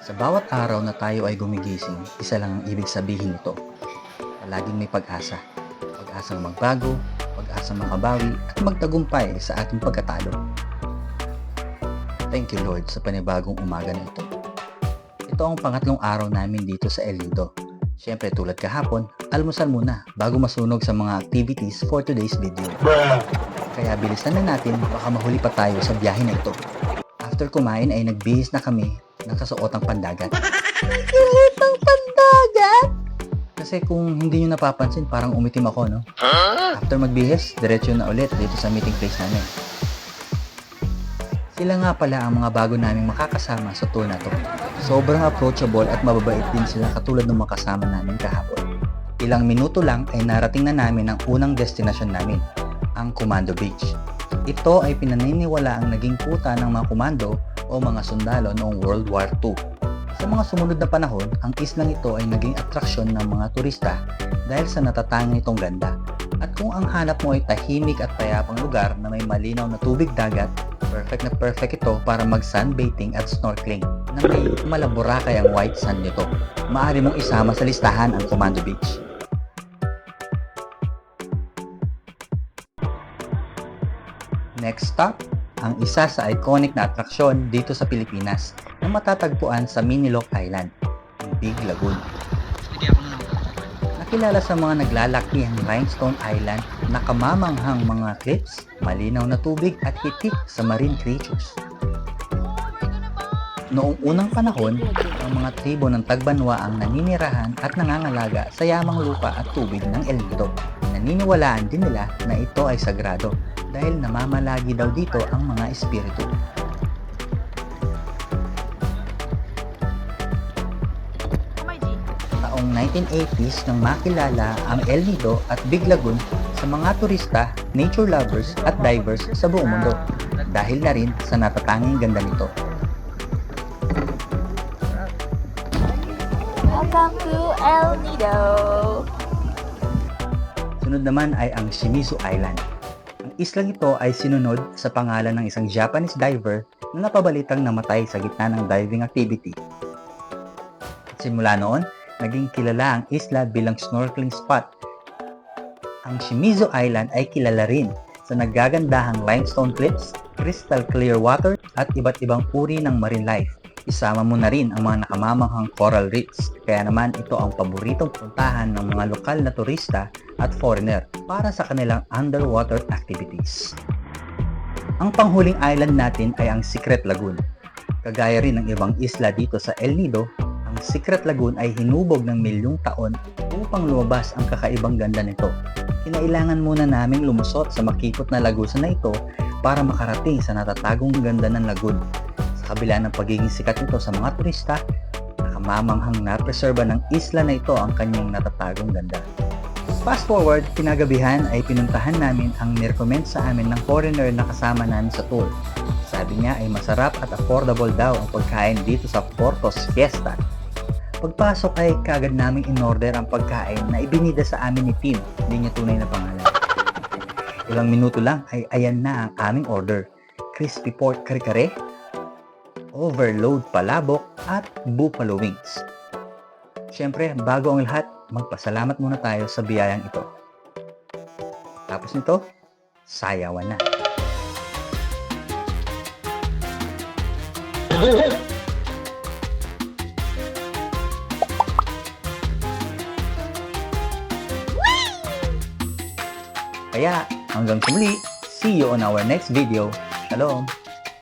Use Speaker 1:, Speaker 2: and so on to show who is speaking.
Speaker 1: Sa bawat araw na tayo ay gumigising, isa lang ang ibig sabihin nito. Palaging may pag-asa. Pag-asang magbago, pag-asang makabawi, at magtagumpay sa ating pagkatalo. Thank you Lord sa panibagong umaga na ito. Ito ang pangatlong araw namin dito sa El Nido. Siyempre tulad kahapon, almusal muna bago masunog sa mga activities for today's video. Kaya bilisan na natin, baka mahuli pa tayo sa biyahe na ito. After kumain ay nagbihis na kami ng kasuotang pandagat. Kasuotang pandagat? Kasi kung hindi nyo napapansin, parang umitim ako, no? After magbihis, diretso na ulit dito sa meeting place namin. Sila nga pala ang mga bago naming makakasama sa tour na to. Sobrang approachable at mababait din sila katulad ng makasama namin kahapon. Ilang minuto lang ay narating na namin ang unang destinasyon namin, ang Comando Beach. Ito ay pinaniniwala ang naging kuta ng mga komando o mga sundalo noong World War II. Sa mga sumunod na panahon, ang islang ito ay naging atraksyon ng mga turista dahil sa natatanging itong ganda. At kung ang hanap mo ay tahimik at payapang lugar na may malinaw na tubig dagat, perfect na perfect ito para mag-sunbathing at snorkeling na may malaburakay ang white sand nito. Maaari mong isama sa listahan ang Comando Beach. Next stop, ang isa sa iconic na atraksyon dito sa Pilipinas na matatagpuan sa Miniloc Island, ang Big Lagoon. Nakilala sa mga naglalakihang limestone island na kamamanghang mga cliffs, malinaw na tubig at hitik sa marine creatures. Noong unang panahon, ang mga tribo ng Tagbanwa ang naninirahan at nangangalaga sa yamang lupa at tubig ng El Nido. Naniniwalaan din nila na ito ay sagrado dahil namamalagi daw dito ang mga espiritu. Taong 1980s nang makilala ang El Nido at Big Lagoon sa mga turista, nature lovers at divers sa buong mundo dahil na rin sa natatanging ganda nito.
Speaker 2: Welcome to El Nido!
Speaker 1: Sunod naman ay ang Shimizu Island. Ang islang ito ay sinunod sa pangalan ng isang Japanese diver na napabalitang namatay sa gitna ng diving activity. At simula noon, naging kilala ang isla bilang snorkeling spot. Ang Shimizu Island ay kilala rin sa naggagandahang limestone cliffs, crystal clear water at iba't ibang uri ng marine life. Isama mo na rin ang mga nakamamanghang coral reefs, kaya naman ito ang paboritong puntahan ng mga lokal na turista at foreigner para sa kanilang underwater activities. Ang panghuling island natin ay ang Secret Lagoon. Kagaya rin ng ibang isla dito sa El Nido, ang Secret Lagoon ay hinubog ng milyong taon upang lumabas ang kakaibang ganda nito. Kinailangan muna naming lumusot sa makipot na lagusan na ito para makarating sa natatagong ganda ng lagoon. Sa kabila ng pagiging sikat nito sa mga turista, nakamamanghang napreserba ng isla na ito ang kanyang natatagong ganda. Fast forward, kinagabihan ay pinuntahan namin ang nirecommend sa amin ng foreigner na kasama namin sa tour. Sabi niya ay masarap at affordable daw ang pagkain dito sa Portos Fiesta. Pagpasok ay kagad naming in-order ang pagkain na ibinida sa amin ni Tim, hindi niya tunay na pangalan. Ilang minuto lang ay ayan na ang aming order. Crispy pork kare-kare, overload palabok at buffalo wings. Siyempre, bago ang lahat, magpasalamat muna tayo sa biyayang ito. Tapos nito, sayawan na. Kaya, hanggang sa muli, see you on our next video. Shalom!